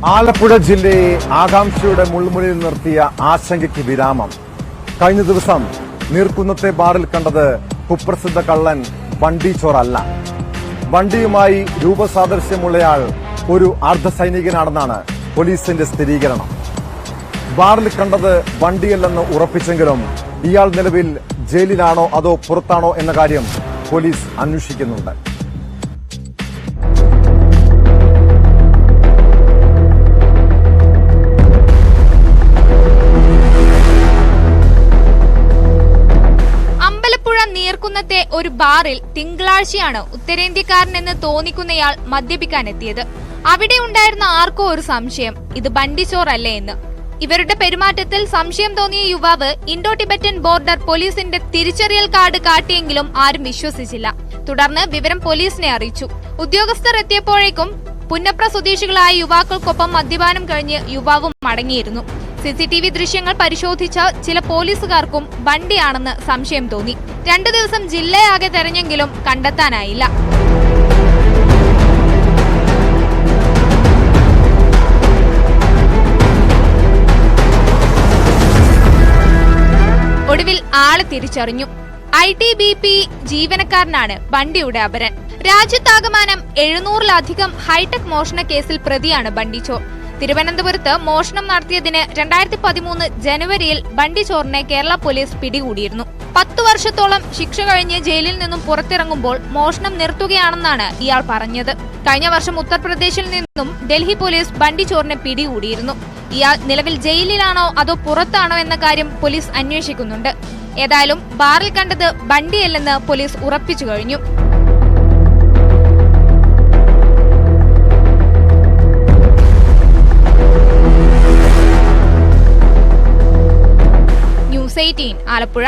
ആലപ്പുഴ ജില്ലയെ ആകാംക്ഷയുടെ മുൾമുനയിൽ നിർത്തിയ ആശങ്കയ്ക്ക് വിരാമം. കഴിഞ്ഞ ദിവസം നീർക്കുന്നത്തെ ബാറിൽ കണ്ടത് കുപ്രസിദ്ധ കള്ളൻ ബണ്ടി ചോറല്ല. ബണ്ടിയുമായി രൂപസാദൃശ്യമുള്ളയാൾ ഒരു അർദ്ധസൈനികനാണെന്നാണ് പോലീസിന്റെ സ്ഥിരീകരണം. ബാറിൽ കണ്ടത് ബണ്ടിയല്ലെന്ന് ഉറപ്പിച്ചെങ്കിലും ഇയാൾ നിലവിൽ ജയിലിലാണോ അതോ പുറത്താണോ എന്ന കാര്യം പോലീസ് അന്വേഷിക്കുന്നുണ്ട്. നീർക്കുന്നത്തെ ഒരു ബാറിൽ തിങ്കളാഴ്ചയാണ് ഉത്തരേന്ത്യക്കാരനെന്ന് തോന്നിക്കുന്നയാൾ മദ്യപിക്കാനെത്തിയത്. അവിടെ ഉണ്ടായിരുന്ന ആർക്കോ ഒരു സംശയം, ഇത് ബണ്ടി ചോറല്ലേ എന്ന്. ഇവരുടെ പെരുമാറ്റത്തിൽ സംശയം തോന്നിയ യുവാവ് ഇൻഡോ ടിബറ്റൻ ബോർഡർ പോലീസിന്റെ തിരിച്ചറിയൽ കാർഡ് കാട്ടിയെങ്കിലും ആരും വിശ്വസിച്ചില്ല. തുടർന്ന് വിവരം പോലീസിനെ അറിയിച്ചു. ഉദ്യോഗസ്ഥർ എത്തിയപ്പോഴേക്കും പുന്നപ്ര സ്വദേശികളായ യുവാക്കൾക്കൊപ്പം മദ്യപാനം കഴിഞ്ഞ് യുവാവ് മടങ്ങിയിരുന്നു. CCTV ദൃശ്യങ്ങൾ പരിശോധിച്ച ചില പോലീസുകാർക്കും ബണ്ടിയാണെന്ന് സംശയം തോന്നി. 2 ദിവസം ജില്ലയാകെ തെരഞ്ഞെങ്കിലും കണ്ടെത്താനായില്ല. ഒടുവിൽ ആളെ തിരിച്ചറിഞ്ഞു. ITBP ജീവനക്കാരനാണ് ബണ്ടിയുടെ അപരൻ. രാജ്യത്താകമാനം 700-ലധികം ഹൈടെക് മോഷണ കേസിൽ പ്രതിയാണ് ബണ്ടി ചോർ. തിരുവനന്തപുരത്ത് മോഷണം നടത്തിയതിന് 2013 ജനുവരിയിൽ ബണ്ടി ചോറിനെ കേരള പോലീസ് പിടികൂടിയിരുന്നു. 10 വർഷത്തോളം ശിക്ഷ കഴിഞ്ഞ് ജയിലിൽ നിന്നും പുറത്തിറങ്ങുമ്പോൾ മോഷണം നിർത്തുകയാണെന്നാണ് ഇയാൾ പറഞ്ഞത്. കഴിഞ്ഞ വർഷം ഉത്തർപ്രദേശിൽ നിന്നും ഡൽഹി പോലീസ് ബണ്ടി ചോറിനെ പിടികൂടിയിരുന്നു. ഇയാൾ നിലവിൽ ജയിലിലാണോ അതോ പുറത്താണോ എന്ന കാര്യം പോലീസ് അന്വേഷിക്കുന്നുണ്ട്. ഏതായാലും ബാറിൽ കണ്ടത് ബണ്ടിയല്ലെന്ന് പോലീസ് ഉറപ്പിച്ചു കഴിഞ്ഞു. News 18 ആലപ്പുഴ.